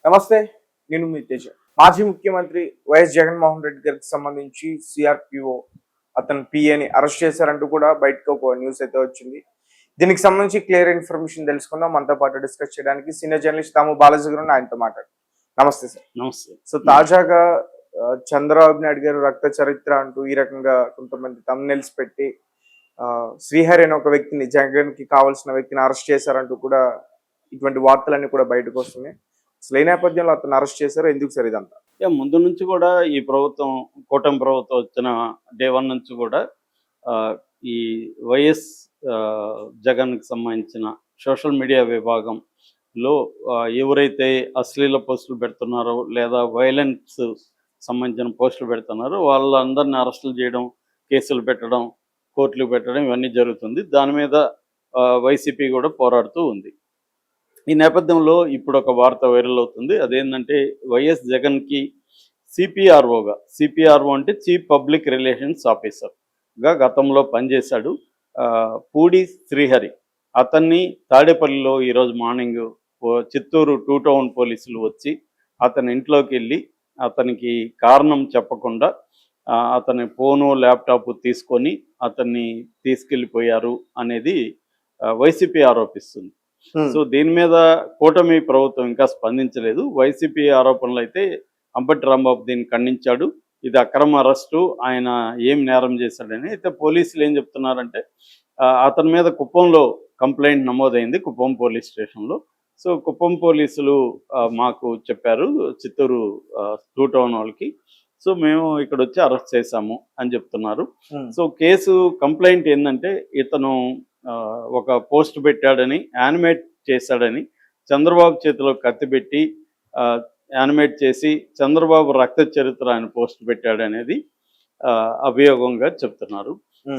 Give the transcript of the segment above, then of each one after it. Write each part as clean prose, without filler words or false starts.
నమస్తే. నేను మీ తేజ. మాజీ ముఖ్యమంత్రి వైఎస్ జగన్మోహన్ రెడ్డి గారికి సంబంధించి సిఆర్‌పిఓ అతని పిఏని అరెస్ట్ చేశారంటూ కూడా బయటకు ఒక న్యూస్ అయితే వచ్చింది. దీనికి సంబంధించి క్లియర్ ఇన్ఫర్మేషన్ తెలుసుకుందాం. మనతో పాటు డిస్కస్ చేయడానికి సీనియర్ జర్నలిస్ట్ దాము బాలాజీ గారు ఆయనతో మాట్లాడు. నమస్తే సార్. నమస్తే. సో తాజాగా చంద్రబాబు నాయుడు గారు రక్త చరిత్ర అంటూ ఈ రకంగా కొంతమంది థంబ్‌నెయిల్స్ పెట్టి శ్రీహరి అనే ఒక వ్యక్తిని జగన్‌కి కావాల్సిన వ్యక్తిని అరెస్ట్ చేశారంటూ కూడా ఇటువంటి వార్తలన్నీ కూడా బయటకు వస్తున్నాయి. అసలు ఏ నేపథ్యంలో అతను అరెస్ట్ చేశారు? ఎందుకు సార్ ఇదంతా? ముందు నుంచి కూడా ఈ ప్రభుత్వం, కూటమి ప్రభుత్వం వచ్చిన డే 1 నుంచి కూడా ఈ వైఎస్ జగన్కి సంబంధించిన సోషల్ మీడియా విభాగంలో ఎవరైతే అశ్లీల పోస్టులు పెడుతున్నారో లేదా వైలెన్స్ సంబంధించిన పోస్టులు పెడుతున్నారో వాళ్ళందరినీ అరెస్టులు చేయడం, కేసులు పెట్టడం, కోర్టులు పెట్టడం ఇవన్నీ జరుగుతుంది. దాని మీద వైసీపీ కూడా పోరాడుతూ ఉంది. ఈ నేపథ్యంలో ఇప్పుడు ఒక వార్త వైరల్ అవుతుంది. అదేంటంటే వైఎస్ జగన్కి సిపిఆర్ఓ అంటే చీఫ్ పబ్లిక్ రిలేషన్స్ ఆఫీసర్గా గతంలో పనిచేశాడు పూడి శ్రీహరి. అతన్ని తాడేపల్లిలో ఈరోజు మార్నింగ్ చిత్తూరు 2 టౌన్ పోలీసులు వచ్చి అతని ఇంట్లోకి వెళ్ళి అతనికి కారణం చెప్పకుండా అతని ఫోను, ల్యాప్టాప్ తీసుకొని అతన్ని తీసుకెళ్ళిపోయారు అనేది వైసీపీ ఆరోపిస్తుంది. సో దీని మీద కూటమి ప్రభుత్వం ఇంకా స్పందించలేదు. వైసీపీ ఆరోపణలు అయితే అంబటి రాంబాబు దీన్ని ఖండించాడు. ఇది అక్రమ అరెస్టు, ఆయన ఏం నేరం చేశాడని. అయితే పోలీసులు ఏం చెప్తున్నారంటే అతని మీద కుప్పంలో కంప్లైంట్ నమోదైంది, కుప్పం పోలీస్ స్టేషన్లో. సో కుప్పం పోలీసులు మాకు చెప్పారు, చిత్తూరు 2 టౌన్ వాళ్ళకి. సో మేము ఇక్కడ వచ్చి అరెస్ట్ చేశాము అని చెప్తున్నారు. సో కేసు కంప్లైంట్ ఏంటంటే ఇతను ఒక పోస్ట్ పెట్టాడని, యానిమేట్ చేశాడని, చంద్రబాబు చేతిలో కత్తి పెట్టి యానిమేట్ చేసి చంద్రబాబు రక్త చరిత్ర ఆయన పోస్ట్ పెట్టాడనేది అభియోగంగా చెప్తున్నారు.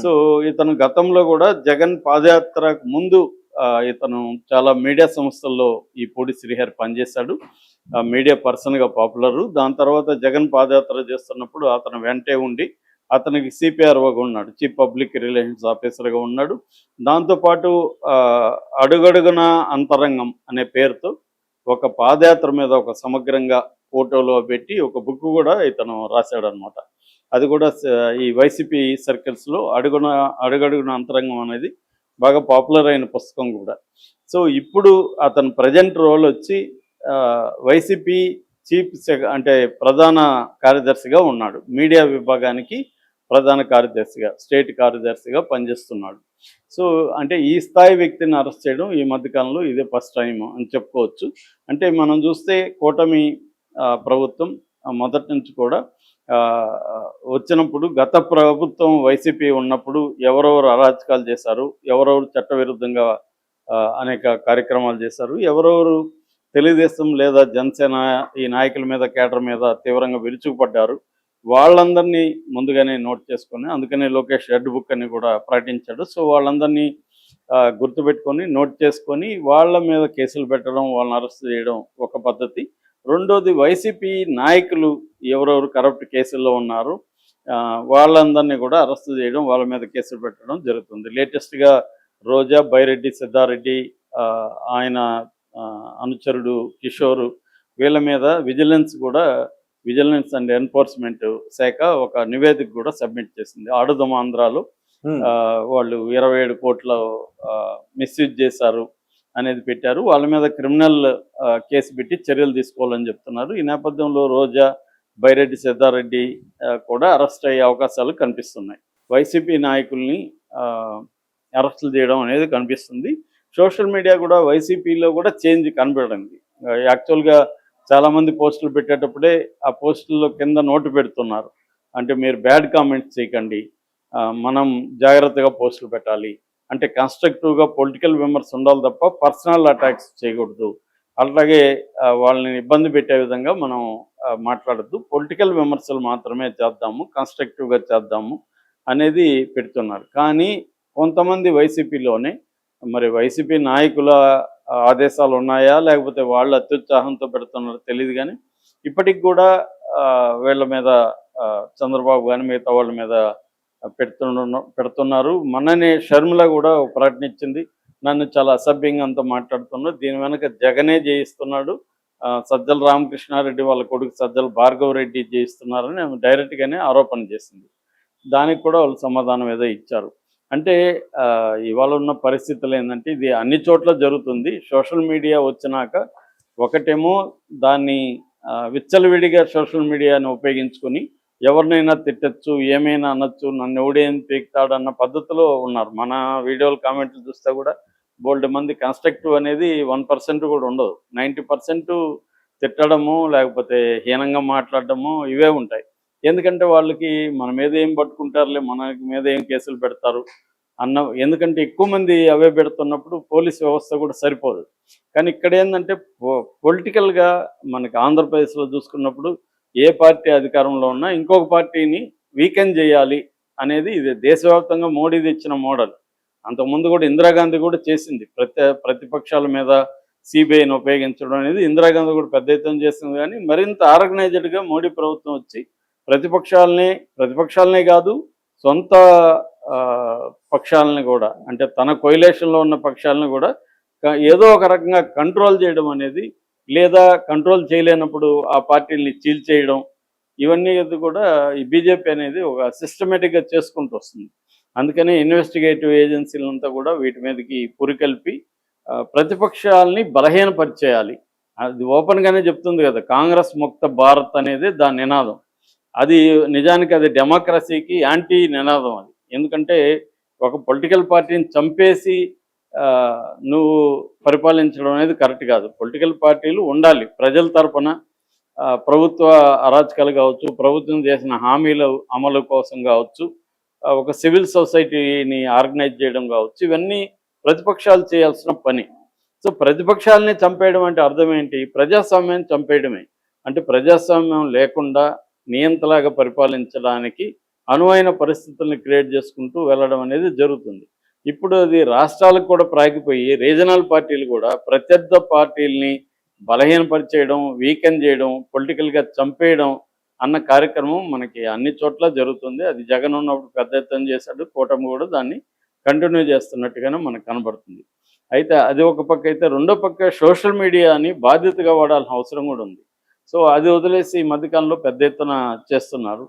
సో ఇతను గతంలో కూడా జగన్ పాదయాత్రకు ముందు ఇతను చాలా మీడియా సంస్థల్లో ఈ పూడి శ్రీహరి పనిచేశాడు. మీడియా పర్సన్గా పాపులరు. దాని తర్వాత జగన్ పాదయాత్ర చేస్తున్నప్పుడు అతను వెంటే ఉండి అతనికి సిపిఆర్ఓగా ఉన్నాడు, చీఫ్ పబ్లిక్ రిలేషన్స్ ఆఫీసర్గా ఉన్నాడు. దాంతోపాటు అడుగడుగున అంతరంగం అనే పేరుతో ఒక పాదయాత్ర మీద ఒక సమగ్రంగా ఫోటోలో పెట్టి ఒక బుక్ కూడా ఇతను రాశాడనమాట. అది కూడా ఈ వైసీపీ సర్కిల్స్లో అడుగడుగున అంతరంగం అనేది బాగా పాపులర్ అయిన పుస్తకం కూడా. సో ఇప్పుడు అతను ప్రజెంట్ రోల్ వచ్చి వైసీపీ అంటే ప్రధాన కార్యదర్శిగా ఉన్నాడు. మీడియా విభాగానికి ప్రధాన కార్యదర్శిగా, స్టేట్ కార్యదర్శిగా పనిచేస్తున్నాడు. సో అంటే ఈ స్థాయి వ్యక్తిని అరెస్ట్ చేయడం ఈ మధ్యకాలంలో ఇదే ఫస్ట్ టైం అని చెప్పుకోవచ్చు. అంటే మనం చూస్తే కూటమి ప్రభుత్వం మొదటి నుంచి కూడా వచ్చినప్పుడు, గత ప్రభుత్వం వైసీపీ ఉన్నప్పుడు ఎవరెవరు అరాచకాలు చేశారు, ఎవరెవరు చట్టవిరుద్ధంగా అనేక కార్యక్రమాలు చేశారు, ఎవరెవరు తెలుగుదేశం లేదా జనసేన ఈ నాయకుల మీద, కేడర్ మీద తీవ్రంగా విరుచుకుపడ్డారు, వాళ్ళందరినీ ముందుగానే నోట్ చేసుకొని, అందుకనే లోకేష్ రెడ్ బుక్ అని కూడా ప్రకటించాడు. సో వాళ్ళందరినీ గుర్తుపెట్టుకొని నోట్ చేసుకొని వాళ్ళ మీద కేసులు పెట్టడం, వాళ్ళని అరెస్ట్ చేయడం ఒక పద్ధతి. రెండోది వైసీపీ నాయకులు ఎవరెవరు కరప్ట్ కేసుల్లో ఉన్నారు వాళ్ళందరినీ కూడా అరెస్ట్ చేయడం, వాళ్ళ మీద కేసులు పెట్టడం జరుగుతుంది. లేటెస్ట్గా రోజా, బైరెడ్డి, సిద్ధారెడ్డి, ఆయన అనుచరుడు కిషోరు, వీళ్ళ మీద విజిలెన్స్ అండ్ ఎన్ఫోర్స్మెంట్ శాఖ ఒక నివేదిక కూడా సబ్మిట్ చేసింది. ఆడుదమ ఆంధ్రాలో వాళ్ళు 27 కోట్ల మిస్యూజ్ చేశారు అనేది పెట్టారు. వాళ్ళ మీద క్రిమినల్ కేసు పెట్టి చర్యలు తీసుకోవాలని చెప్తున్నారు. ఈ నేపథ్యంలో రోజా, బైరెడ్డి, సిద్ధారెడ్డి కూడా అరెస్ట్ అయ్యే అవకాశాలు కనిపిస్తున్నాయి. వైసీపీ నాయకుల్ని అరెస్టులు చేయడం అనేది కనిపిస్తుంది. సోషల్ మీడియా కూడా వైసీపీలో కూడా చేంజ్ కనబడింది. యాక్చువల్గా చాలామంది పోస్టులు పెట్టేటప్పుడే ఆ పోస్టుల్లో కింద నోటు పెడుతున్నారు, అంటే మీరు బ్యాడ్ కామెంట్స్ చేయకండి, మనం జాగ్రత్తగా పోస్టులు పెట్టాలి, అంటే కన్స్ట్రక్టివ్గా పొలిటికల్ విమర్శ ఉండాలి తప్ప పర్సనల్ అటాక్స్ చేయకూడదు, అలాగే వాళ్ళని ఇబ్బంది పెట్టే విధంగా మనం మాట్లాడద్దు, పొలిటికల్ విమర్శలు మాత్రమే చేద్దాము, కన్స్ట్రక్టివ్గా చేద్దాము అనేది పెడుతున్నారు. కానీ కొంతమంది వైసీపీలోనే, మరి వైసీపీ నాయకుల ఆదేశాలు ఉన్నాయా లేకపోతే వాళ్ళు అత్యుత్సాహంతో పెడుతున్నారో తెలియదు, కానీ ఇప్పటికి కూడా వీళ్ళ మీద చంద్రబాబు కానీ మిగతా వాళ్ళ మీద పెడుతున్నారు. మొన్ననే షర్మిల కూడా ప్రకటన ఇచ్చింది, నన్ను చాలా అసభ్యంగా అంతా మాట్లాడుతున్నారు, దీని వెనక జగనే చేయిస్తున్నాడు, సజ్జల రామకృష్ణారెడ్డి వాళ్ళ కొడుకు సజ్జల భార్గవ రెడ్డి చేయిస్తున్నారని ఆమె డైరెక్ట్గానే ఆరోపణ చేసింది. దానికి కూడా వాళ్ళు సమాధానం ఏదో ఇచ్చారు. అంటే ఇవాళ ఉన్న పరిస్థితులు ఏంటంటే ఇది అన్ని చోట్ల జరుగుతుంది. సోషల్ మీడియా వచ్చినాక ఒకటేమో దాన్ని విచ్చలవిడిగా సోషల్ మీడియాని ఉపయోగించుకొని ఎవరినైనా తిట్టచ్చు, ఏమైనా అనొచ్చు, నన్ను ఎవడేం పీకుతాడన్న పద్ధతిలో ఉన్నారు. మన వీడియోలు కామెంట్లు చూస్తే కూడా బోల్డ్ మంది కన్స్ట్రక్టివ్ అనేది 1% కూడా ఉండదు. 90% తిట్టడము లేకపోతే హీనంగా మాట్లాడడము ఇవే ఉంటాయి. ఎందుకంటే వాళ్ళకి మన మీద ఏం పట్టుకుంటారులే, మన మీద ఏం కేసులు పెడతారు ఎందుకంటే ఎక్కువ మంది అవే పెడుతున్నప్పుడు పోలీస్ వ్యవస్థ కూడా సరిపోదు. కానీ ఇక్కడ ఏంటంటే పొలిటికల్గా మనకి ఆంధ్రప్రదేశ్లో చూసుకున్నప్పుడు ఏ పార్టీ అధికారంలో ఉన్నా ఇంకొక పార్టీని వీకెండ్ చేయాలి అనేది ఇది దేశవ్యాప్తంగా మోడీ తెచ్చిన మోడల్. అంతకుముందు కూడా ఇందిరాగాంధీ కూడా చేసింది. ప్రతిపక్షాల మీద సిబిఐని ఉపయోగించడం అనేది ఇందిరాగాంధీ కూడా పెద్ద ఎత్తున చేసింది. కానీ మరింత ఆర్గనైజ్డ్గా మోడీ ప్రభుత్వం వచ్చి ప్రతిపక్షాలనే కాదు సొంత పక్షాలని కూడా, అంటే తన కొయిలేషన్లో ఉన్న పక్షాలను కూడా ఏదో ఒక రకంగా కంట్రోల్ చేయడం అనేది, లేదా కంట్రోల్ చేయలేనప్పుడు ఆ పార్టీని చీల్చేయడం, ఇవన్నీ కూడా ఈ బీజేపీ అనేది ఒక సిస్టమేటిక్గా చేసుకుంటూ వస్తుంది. అందుకనే ఇన్వెస్టిగేటివ్ ఏజెన్సీలంతా కూడా వీటి మీదకి పురికల్పి ప్రతిపక్షాలని బలహీనపరిచేయాలి. అది ఓపెన్గానే చెప్తుంది కదా, కాంగ్రెస్ ముక్త భారత్ అనేది దాని నినాదం. అది నిజానికి అది డెమోక్రసీకి యాంటీ నినాదం అది. ఎందుకంటే ఒక పొలిటికల్ పార్టీని చంపేసి నువ్వు పరిపాలించడం అనేది కరెక్ట్ కాదు. పొలిటికల్ పార్టీలు ఉండాలి ప్రజల తరపున, ప్రభుత్వ అరాచకాలు కావచ్చు, ప్రభుత్వం చేసిన హామీల అమలు కోసం కావచ్చు, ఒక సివిల్ సొసైటీని ఆర్గనైజ్ చేయడం కావచ్చు, ఇవన్నీ ప్రతిపక్షాలు చేయాల్సిన పని. సో ప్రతిపక్షాలని చంపేయడం అంటే అర్థం ఏంటి? ప్రజాస్వామ్యాన్ని చంపేయడమే. అంటే ప్రజాస్వామ్యం లేకుండా నియంతలాగా పరిపాలించడానికి అనువైన పరిస్థితుల్ని క్రియేట్ చేసుకుంటూ వెళ్ళడం అనేది జరుగుతుంది. ఇప్పుడు అది రాష్ట్రాలకు కూడా ప్రాగిపోయి రీజనల్ పార్టీలు కూడా ప్రత్యర్థ పార్టీల్ని బలహీనపరిచేయడం, వీకెన్ చేయడం, పొలిటికల్గా చంపేయడం అన్న కార్యక్రమం మనకి అన్ని చోట్ల జరుగుతుంది. అది జగన్ ఉన్నప్పుడు పెద్ద ఎత్తున చేశాడు, కూటమి కూడా దాన్ని కంటిన్యూ చేస్తున్నట్టుగానే మనకు కనబడుతుంది. అయితే అది ఒక పక్క అయితే, రెండో పక్క సోషల్ మీడియాని బాధ్యతగా వాడాల్సిన అవసరం కూడా ఉంది. సో అది వదిలేసి ఈ మధ్యకాలంలో పెద్ద ఎత్తున చేస్తున్నారు.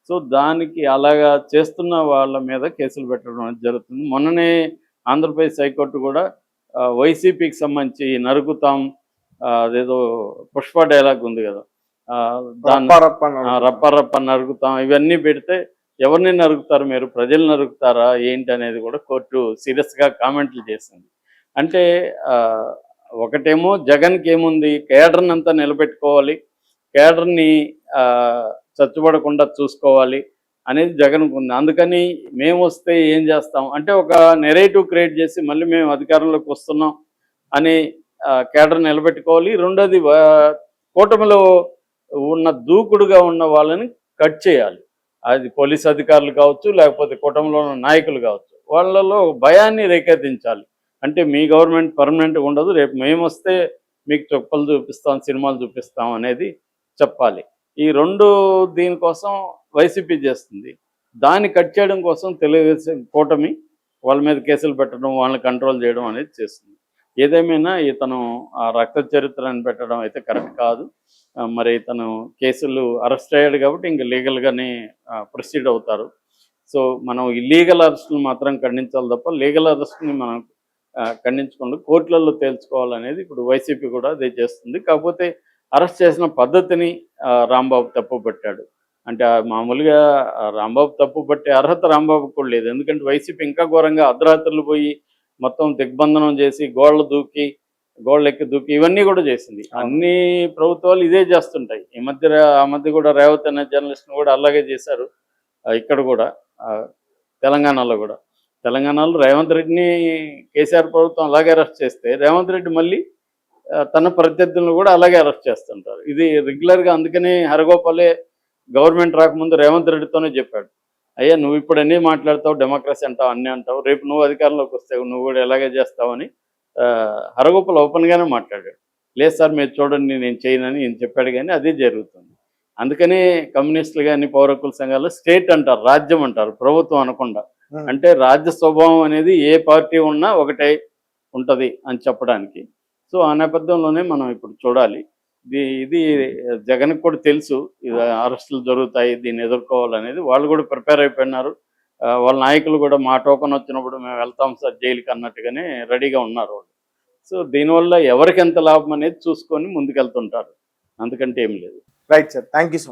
సో దానికి అలాగా చేస్తున్న వాళ్ళ మీద కేసులు పెట్టడం అనేది జరుగుతుంది. మొన్ననే ఆంధ్రప్రదేశ్ హైకోర్టు కూడా వైసీపీకి సంబంధించి నరుకుతాం, అదేదో పుష్ప డైలాగ్ ఉంది కదా, రప్ప నరుకుతాం, ఇవన్నీ పెడితే ఎవరిని నరుకుతారు మీరు, ప్రజలు నరుకుతారా ఏంటి అనేది కూడా కోర్టు సీరియస్గా కామెంట్లు చేసింది. అంటే ఒకటేమో జగన్కి ఏముంది, కేడర్ని అంతా నిలబెట్టుకోవాలి, కేడర్ని చచ్చుబడకుండా చూసుకోవాలి అనేది జగన్కు ఉంది. అందుకని మేము వస్తే ఏం చేస్తాం అంటే ఒక నెరేటివ్ క్రియేట్ చేసి మళ్ళీ మేము అధికారంలోకి వస్తున్నాం అని కేడర్ నిలబెట్టుకోవాలి. రెండోది కూటమిలో ఉన్న దూకుడుగా ఉన్న వాళ్ళని కట్ చేయాలి. అది పోలీస్ అధికారులు కావచ్చు, లేకపోతే కూటమిలో ఉన్న నాయకులు కావచ్చు, వాళ్ళలో భయాన్ని రేకెత్తించాలి. అంటే మీ గవర్నమెంట్ పర్మనెంట్గా ఉండదు, రేపు మేము వస్తే మీకు చొప్పలు చూపిస్తాం, సినిమాలు చూపిస్తాం అనేది చెప్పాలి. ఈ రెండు దీనికోసం వైసీపీ చేస్తుంది. దాన్ని కట్ చేయడం కోసం తెలుగుదేశం కూటమి వాళ్ళ మీద కేసులు పెట్టడం, వాళ్ళని కంట్రోల్ చేయడం అనేది చేస్తుంది. ఏదేమైనా ఇతను రక్త చరిత్రని పెట్టడం అయితే కరెక్ట్ కాదు. మరి ఇతను కేసులు అరెస్ట్ అయ్యాడు కాబట్టి ఇంక లీగల్గానే ప్రొసీడ్ అవుతారు. సో మనం ఇల్లీగల్ అరెస్టులు మాత్రం ఖండించాలి తప్ప లీగల్ అరెస్ట్ని మనం ఖండించకుండా కోర్టులలో తేల్చుకోవాలనేది ఇప్పుడు వైసీపీ కూడా అదే చేస్తుంది. కాకపోతే అరెస్ట్ చేసిన పద్ధతిని రాంబాబు తప్పుపట్టాడు. అంటే మామూలుగా రాంబాబు తప్పుపట్టే అర్హత రాంబాబుకు కూడా లేదు. ఎందుకంటే వైసీపీ ఇంకా ఘోరంగా అర్ధరాత్రులు పోయి మొత్తం దిగ్బంధనం చేసి గోళ్ళెక్కి దూకి ఇవన్నీ కూడా చేసింది. అన్ని ప్రభుత్వాలు ఇదే చేస్తుంటాయి. ఆ మధ్య కూడా రేవత్ అనే జర్నలిస్ట్ని కూడా అలాగే చేశారు. ఇక్కడ కూడా తెలంగాణలో రేవంత్ రెడ్డిని కేసీఆర్ ప్రభుత్వం అలాగే అరెస్ట్ చేస్తే రేవంత్ రెడ్డి మళ్ళీ తన ప్రత్యర్థులను కూడా అలాగే అరెస్ట్ చేస్తుంటారు. ఇది రెగ్యులర్గా. అందుకని హరగోపాలే గవర్నమెంట్ రాకముందు రేవంత్ రెడ్డితోనే చెప్పాడు, అయ్యా నువ్వు ఇప్పుడు అన్నీ మాట్లాడతావు, డెమోక్రసీ అంటావు, అన్నీ అంటావు, రేపు నువ్వు అధికారంలోకి వస్తావు, నువ్వు కూడా ఎలాగే చేస్తావని హరగోపాల్ ఓపెన్గానే మాట్లాడాడు. లేదు సార్ మీరు చూడండి నేను చేయనని ఈయన చెప్పాడు. కానీ అదే జరుగుతుంది. అందుకని కమ్యూనిస్టులు కానీ పౌర హక్కుల సంఘాలు స్టేట్ అంటారు, రాజ్యం అంటారు, ప్రభుత్వం అనకుండా. అంటే రాజ్య స్వభావం అనేది ఏ పార్టీ ఉన్నా ఒకటే ఉంటుంది అని చెప్పడానికి. సో ఆ నేపథ్యంలోనే మనం ఇప్పుడు చూడాలి. ఇది జగన్కి కూడా తెలుసు, ఇది అరెస్టులు జరుగుతాయి, దీన్ని ఎదుర్కోవాలనేది. వాళ్ళు కూడా ప్రిపేర్ అయిపోయినారు. వాళ్ళ నాయకులు కూడా మా టోకన్ వచ్చినప్పుడు మేము వెళ్తాం సార్ జైలుకి అన్నట్టుగానే రెడీగా ఉన్నారు వాళ్ళు. సో దీనివల్ల ఎవరికి ఎంత లాభం అనేది చూసుకొని ముందుకెళ్తుంటారు, అందుకంటే ఏం లేదు. Right sir, thank you so much.